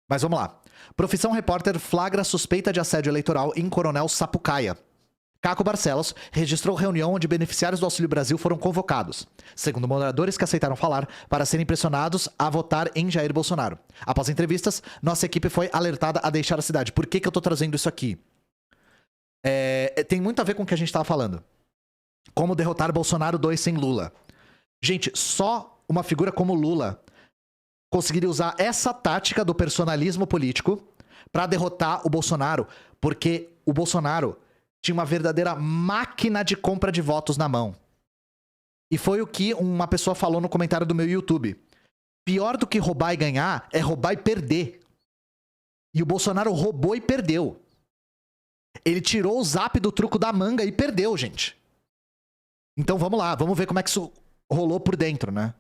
Mas vamos lá. Profissão repórter flagra suspeita de assédio eleitoral em Coronel Sapucaia. Caco Barcelos registrou reunião onde beneficiários do Auxílio Brasil foram convocados, segundo moradores que aceitaram falar, para serem pressionados a votar em Jair Bolsonaro. Após entrevistas, nossa equipe foi alertada a deixar a cidade. Por que eu tô trazendo isso aqui? Tem muito a ver com o que a gente estava falando. Como derrotar Bolsonaro 2 sem Lula. Gente, só uma figura como Lula conseguiria usar essa tática do personalismo político para derrotar o Bolsonaro, porque o Bolsonaro tinha uma verdadeira máquina de compra de votos na mão. E foi o que uma pessoa falou no comentário do meu YouTube. Pior do que roubar e ganhar é roubar e perder. E o Bolsonaro roubou e perdeu. Ele tirou o zap do truco da manga e perdeu, gente. Então vamos lá, vamos ver como é que isso rolou por dentro, né?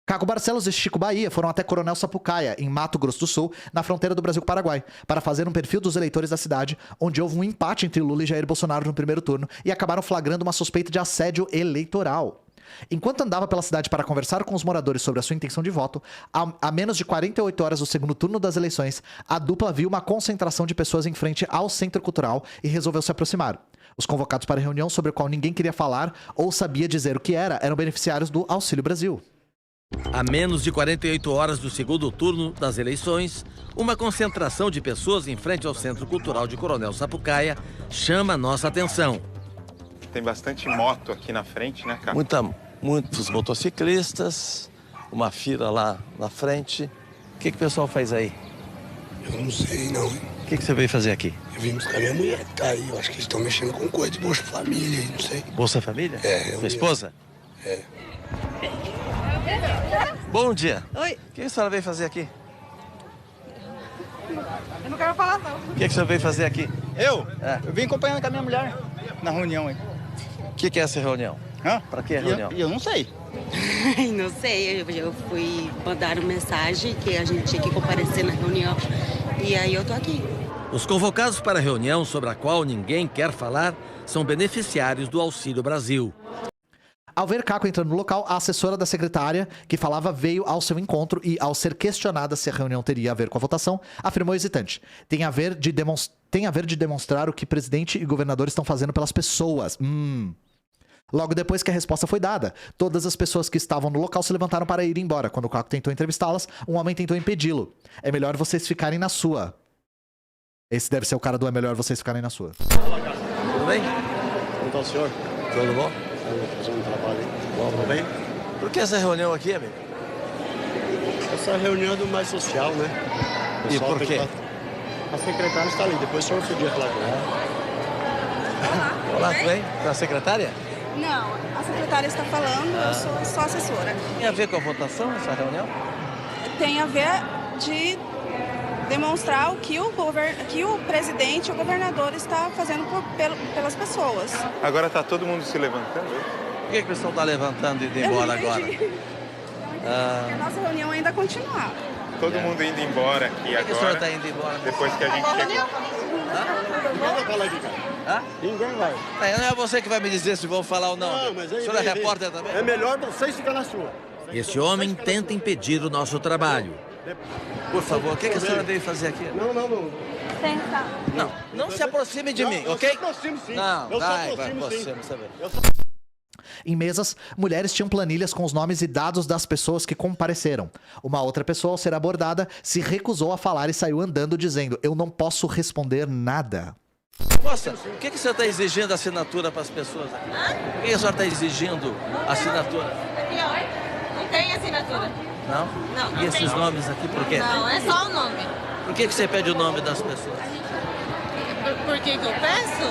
Caco Barcelos e Chico Bahia foram até Coronel Sapucaia, em Mato Grosso do Sul, na fronteira do Brasil com o Paraguai, para fazer um perfil dos eleitores da cidade, onde houve um empate entre Lula e Jair Bolsonaro no primeiro turno e acabaram flagrando uma suspeita de assédio eleitoral. Enquanto andava pela cidade para conversar com os moradores sobre a sua intenção de voto, a menos de 48 horas do segundo turno das eleições, a dupla viu uma concentração de pessoas em frente ao Centro Cultural e resolveu se aproximar. Os convocados para a reunião, sobre a qual ninguém queria falar ou sabia dizer o que era, eram beneficiários do Auxílio Brasil. A menos de 48 horas do segundo turno das eleições, uma concentração de pessoas em frente ao Centro Cultural de Coronel Sapucaia chama nossa atenção. Tem bastante moto aqui na frente, né, cara? Muitos motociclistas, uma fila lá na frente. O que o pessoal faz aí? Eu não sei, não. O que você veio fazer aqui? Eu vim buscar minha mulher que tá aí. Eu acho que eles estão mexendo com coisa de Bolsa Família aí, não sei. Bolsa Família? É. Sua esposa? É. Bom dia. Oi. O que a senhora veio fazer aqui? Eu não quero falar, não. O que a senhora veio fazer aqui? Eu? É. Eu vim acompanhando com a minha mulher na reunião aí. O que é essa reunião? Hã? Pra que a reunião? Eu não sei. Não sei, eu fui mandar uma mensagem que a gente tinha que comparecer na reunião e aí eu tô aqui. Os convocados para a reunião sobre a qual ninguém quer falar são beneficiários do Auxílio Brasil. Ao ver Caco entrando no local, a assessora da secretária, que falava, veio ao seu encontro e, ao ser questionada se a reunião teria a ver com a votação, afirmou hesitante. Tem a ver de demonstrar o que presidente e governador estão fazendo pelas pessoas. Logo depois que a resposta foi dada, todas as pessoas que estavam no local se levantaram para ir embora. Quando o Caco tentou entrevistá-las, um homem tentou impedi-lo. É melhor vocês ficarem na sua. Esse deve ser o cara do é melhor vocês ficarem na sua. Tudo bem? Como está o senhor? Tudo bom? Fazendo um trabalho aí. Bom, tudo bem? Por que essa reunião aqui, amigo? Essa reunião é do mais social, né? O E pessoal por tem quê? A secretária está ali, depois o senhor podia falar com ela. Olá, tudo bem? Você é a secretária? Não, a secretária está falando, eu sou só assessora. Tem a ver com a votação, essa reunião? Tem a ver de demonstrar o que o presidente e o governador está fazendo pelas pessoas. Agora tá todo mundo se levantando. Por que o pessoal está levantando e indo embora agora? A nossa reunião ainda continuar. Todo mundo indo embora aqui Por que o senhor agora. está indo embora? Depois que a gente chegou. Ninguém vai falar aqui, cara. Hã? Ninguém vai. Não é você que vai me dizer se vão falar ou não. Não, mas aí O senhor é vem, repórter vem. também? É melhor vocês ficarem na sua. Esse homem tenta impedir o nosso trabalho. Por favor, o que a senhora veio fazer aqui? Não. Não se aproxime de mim, Eu ok? se aproximo, sim. Não, Eu se vai, aproximo, sim. você, você vê. Em mesas, mulheres tinham planilhas com os nomes e dados das pessoas que compareceram. Uma outra pessoa, ao ser abordada, se recusou a falar e saiu andando dizendo: eu não posso responder nada. Moça, o que o senhor está exigindo assinatura para as pessoas aqui? Por que o senhor está exigindo assinatura? Aqui, ó. Não tem assinatura. Não? Não, não E esses tem. nomes aqui, por quê? Não, é só o nome. Por que você pede o nome das pessoas? Por que eu peço?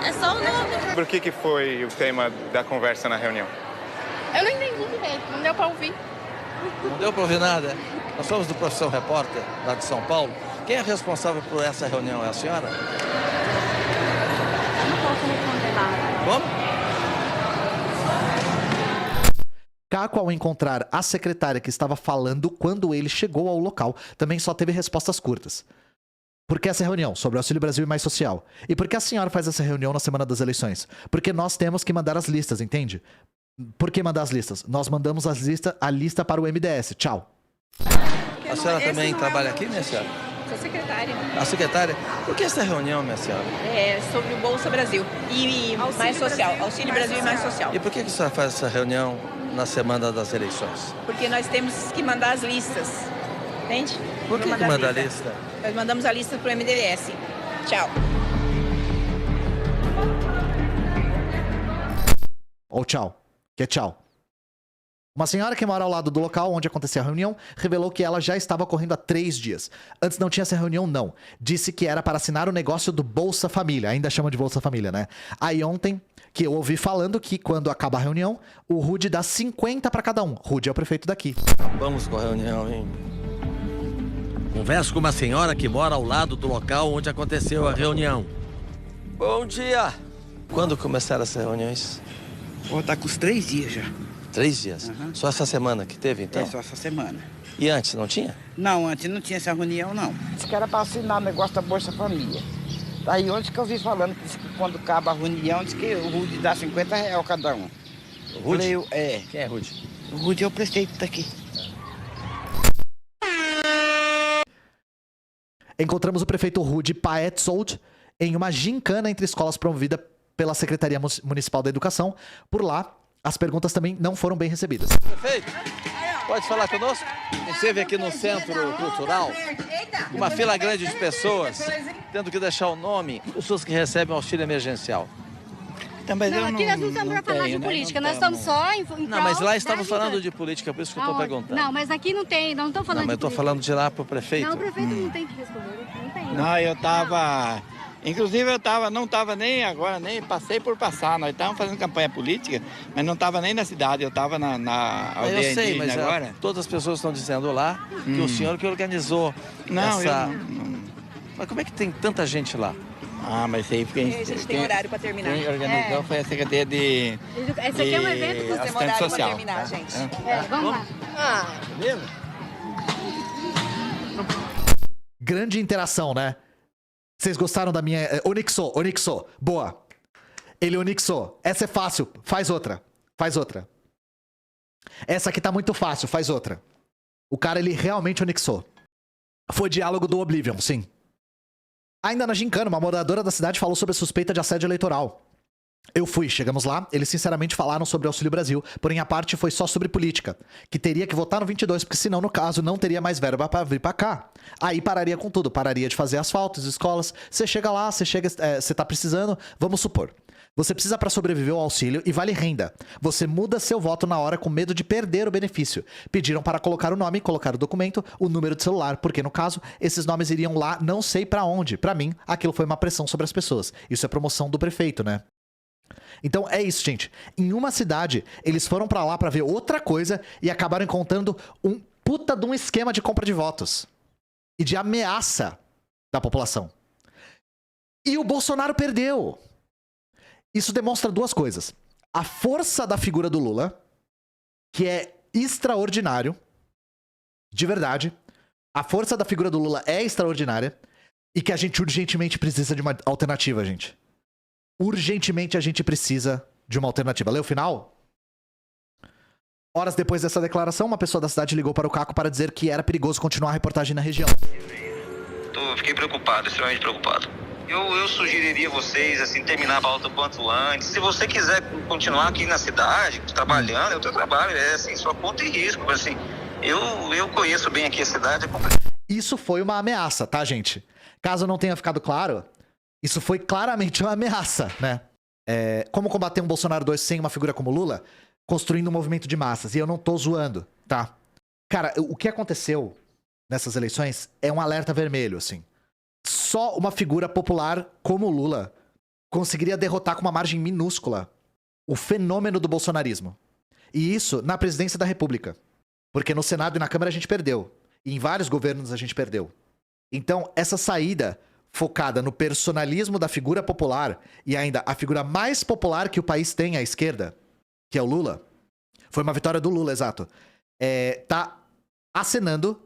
É só o nome. Por que foi o tema da conversa na reunião? Eu não entendi direito, não deu para ouvir. Não deu para ouvir nada? Nós somos do Profissão Repórter, lá de São Paulo. Quem é responsável por essa reunião? É a senhora? Eu não posso responder nada. Como? Caco, ao encontrar a secretária que estava falando quando ele chegou ao local, também só teve respostas curtas. Por que essa reunião? Sobre o Auxílio Brasil e Mais Social. E por que a senhora faz essa reunião na semana das eleições? Porque nós temos que mandar as listas, entende? Por que mandar as listas? Nós mandamos a lista para o MDS. Tchau. Porque A senhora também trabalha aqui, minha senhora? Sou secretária. A secretária? Por que essa reunião, minha senhora? É sobre o Bolsa Brasil e Mais Social. Auxílio Brasil e Mais Social. E por que a senhora faz essa reunião na semana das eleições? Porque nós temos que mandar as listas. Entende? Por que manda a lista? Nós mandamos a lista para o MDVS. Tchau. Ou tchau. Que é tchau. Uma senhora que mora ao lado do local onde aconteceu a reunião revelou que ela já estava ocorrendo há 3 dias. Antes não tinha essa reunião, não. Disse que era para assinar o negócio do Bolsa Família. Ainda chama de Bolsa Família, né? Aí ontem, que eu ouvi falando que quando acaba a reunião, o Rude dá 50 para cada um. Rude é o prefeito daqui. Vamos com a reunião, hein? Converso com uma senhora que mora ao lado do local onde aconteceu a reunião. Bom dia! Quando começaram essas reuniões? Tá com os 3 dias já. 3 dias? Uhum. Só essa semana que teve, então? É, só essa semana. E antes, não tinha? Não, antes não tinha essa reunião, não. Disse que era para assinar o negócio da Bolsa Família. Daí onde que eu vi falando que quando acaba a reunião, diz que o Rude dá R$50 cada um. O Rude? É. Quem é Rude? O Rude é o prefeito daqui. Encontramos o prefeito Rude Paetzold em uma gincana entre escolas promovida pela Secretaria Municipal da Educação. Por lá, as perguntas também não foram bem recebidas. Prefeito, pode falar conosco? Esteve aqui no Centro Cultural, uma fila grande de pessoas, tendo que deixar o nome, pessoas que recebem auxílio emergencial. Também Não, aqui nós não estamos para falar de política, nós estamos só em Não, mas lá estamos falando de política, por isso que eu estou perguntando. Não, mas aqui não tem, nós não estamos falando de política. Não, mas eu estou falando de lá para o prefeito. Não, o prefeito não tem que responder, não tem. Não, eu estava... Inclusive não estava nem agora, nem passei por passar. Nós estávamos fazendo campanha política, mas não estava nem na cidade, eu estava na aldeia indígena agora. Todas as pessoas estão dizendo lá que o senhor que organizou essa... Mas como é que tem tanta gente lá? Ah, mas aí porque a gente tem horário para terminar. Quem organizou foi a Secretaria de... Esse aqui é um evento que tem horário para terminar, gente. Vamos lá. Beleza? Grande interação, né? Vocês gostaram da minha... Onixou. Boa. Ele onixou. Essa é fácil. Faz outra. Essa aqui tá muito fácil. Faz outra. O cara, ele realmente onixou. Foi diálogo do Oblivion, sim. Ainda na gincana, uma moradora da cidade falou sobre a suspeita de assédio eleitoral. Eu fui, chegamos lá, eles sinceramente falaram sobre o Auxílio Brasil, porém a parte foi só sobre política, que teria que votar no 22, porque senão, no caso, não teria mais verba pra vir pra cá. Aí pararia com tudo, pararia de fazer asfaltos, escolas, você chega lá, você tá precisando, vamos supor. Você precisa para sobreviver ao auxílio e vale renda. Você muda seu voto na hora com medo de perder o benefício. Pediram para colocar o nome, colocar o documento, o número de celular, porque no caso, esses nomes iriam lá não sei pra onde. Pra mim, aquilo foi uma pressão sobre as pessoas. Isso é promoção do prefeito, né? Então é isso, gente. Em uma cidade, eles foram pra lá pra ver outra coisa e acabaram encontrando um puta de um esquema de compra de votos. E de ameaça da população. E o Bolsonaro perdeu. Isso demonstra duas coisas. A força da figura do Lula, que é extraordinário. De verdade. A força da figura do Lula é extraordinária. E que a gente urgentemente precisa de uma alternativa, gente. Urgentemente a gente precisa de uma alternativa. Lê o final? Horas depois dessa declaração, uma pessoa da cidade ligou para o Caco para dizer que era perigoso continuar a reportagem na região. Fiquei preocupado, extremamente preocupado. Eu sugeriria a vocês, assim, terminar a pauta o quanto antes. Se você quiser continuar aqui na cidade, trabalhando, é o teu trabalho, é assim, sua conta e risco. Assim, eu conheço bem aqui a cidade. Isso foi uma ameaça, tá, gente? Caso não tenha ficado claro, isso foi claramente uma ameaça, né? Como combater um Bolsonaro 2 sem uma figura como Lula? Construindo um movimento de massas. E eu não tô zoando, tá? Cara, o que aconteceu nessas eleições é um alerta vermelho, assim. Só uma figura popular como o Lula conseguiria derrotar com uma margem minúscula o fenômeno do bolsonarismo. E isso na presidência da República. Porque no Senado e na Câmara a gente perdeu. E em vários governos a gente perdeu. Então, essa saída focada no personalismo da figura popular e ainda a figura mais popular que o país tem à esquerda, que é o Lula, foi uma vitória do Lula, exato. Tá acenando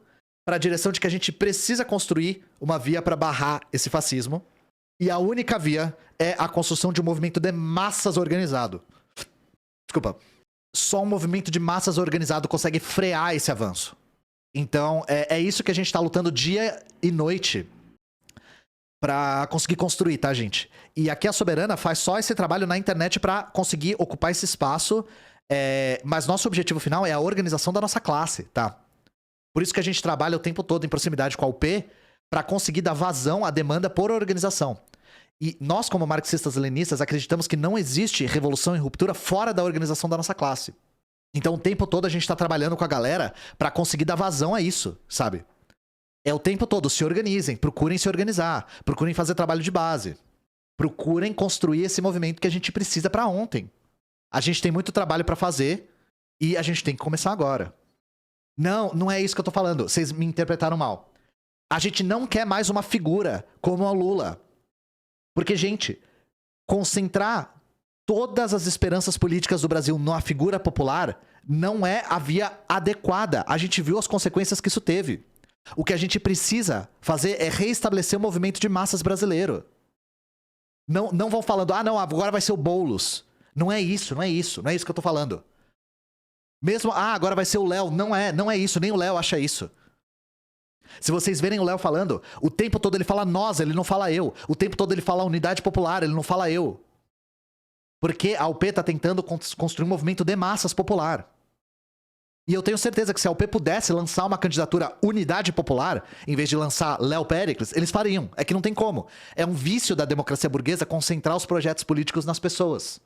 para a direção de que a gente precisa construir uma via para barrar esse fascismo. E a única via é a construção de um movimento de massas organizado. Desculpa. Só um movimento de massas organizado consegue frear esse avanço. Então, é isso que a gente tá lutando dia e noite pra conseguir construir, tá, gente? E aqui a Soberana faz só esse trabalho na internet pra conseguir ocupar esse espaço, mas nosso objetivo final é a organização da nossa classe, tá? Por isso que a gente trabalha o tempo todo em proximidade com a UP pra conseguir dar vazão à demanda por organização. E nós, como marxistas-leninistas, acreditamos que não existe revolução e ruptura fora da organização da nossa classe. Então, o tempo todo a gente tá trabalhando com a galera pra conseguir dar vazão a isso, sabe? É o tempo todo, se organizem, procurem se organizar, procurem fazer trabalho de base, procurem construir esse movimento que a gente precisa pra ontem. A gente tem muito trabalho pra fazer e a gente tem que começar agora. Não é isso que eu tô falando, vocês me interpretaram mal. A gente não quer mais uma figura como a Lula. Porque, gente, concentrar todas as esperanças políticas do Brasil numa figura popular não é a via adequada. A gente viu as consequências que isso teve. O que a gente precisa fazer é reestabelecer o movimento de massas brasileiro. Não vão falando, não, agora vai ser o Boulos. Não é isso que eu tô falando. Mesmo, agora vai ser o Léo. Não é isso, nem o Léo acha isso. Se vocês verem o Léo falando, o tempo todo ele fala nós, ele não fala eu. O tempo todo ele fala unidade popular, ele não fala eu. Porque a UP tá tentando construir um movimento de massas popular. E eu tenho certeza que se a UP pudesse lançar uma candidatura unidade popular, em vez de lançar Léo Péricles, eles fariam. É que não tem como. É um vício da democracia burguesa concentrar os projetos políticos nas pessoas.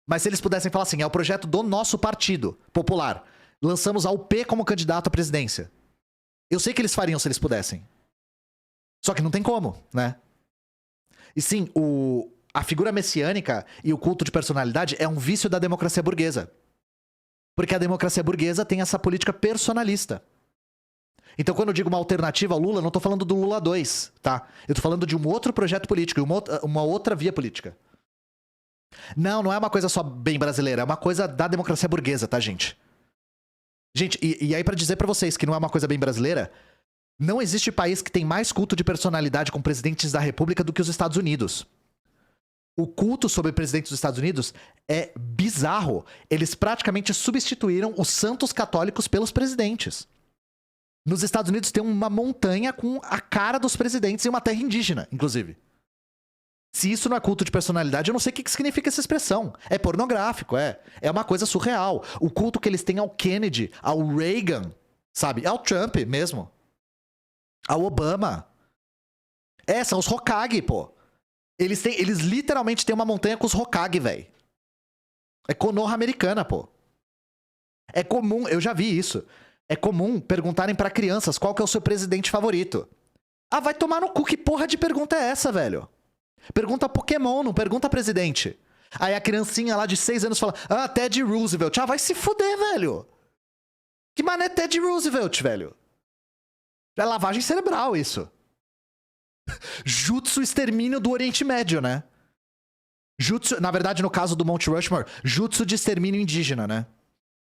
Mas se eles pudessem falar assim, é o projeto do nosso partido popular. Lançamos a UP como candidato à presidência. Eu sei que eles fariam se eles pudessem. Só que não tem como, né? E sim, a figura messiânica e o culto de personalidade é um vício da democracia burguesa. Porque a democracia burguesa tem essa política personalista. Então, quando eu digo uma alternativa ao Lula, eu não tô falando do Lula 2, tá? Eu tô falando de um outro projeto político, uma outra via política. Não é uma coisa só bem brasileira, é uma coisa da democracia burguesa, tá, gente? Gente, e aí pra dizer pra vocês que não é uma coisa bem brasileira, não existe país que tem mais culto de personalidade com presidentes da república do que os Estados Unidos. O culto sobre presidentes dos Estados Unidos é bizarro. Eles praticamente substituíram os santos católicos pelos presidentes. Nos Estados Unidos tem uma montanha com a cara dos presidentes e uma terra indígena, inclusive. Se isso não é culto de personalidade, eu não sei o que significa essa expressão. É pornográfico, é uma coisa surreal. O culto que eles têm ao Kennedy, ao Reagan, sabe? Ao Trump mesmo. Ao Obama. São os Hokage, pô. Eles literalmente têm uma montanha com os Hokage, velho. É Konoha americana, pô. É comum, eu já vi isso. É comum perguntarem pra crianças qual que é o seu presidente favorito. Vai tomar no cu, que porra de pergunta é essa, velho? Pergunta Pokémon, não pergunta presidente. Aí a criancinha lá de 6 anos fala, Teddy Roosevelt. Vai se fuder, velho. Que mané Teddy Roosevelt, velho? É lavagem cerebral isso. Jutsu extermínio do Oriente Médio, né? Jutsu, na verdade, no caso do Monte Rushmore, jutsu de extermínio indígena, né?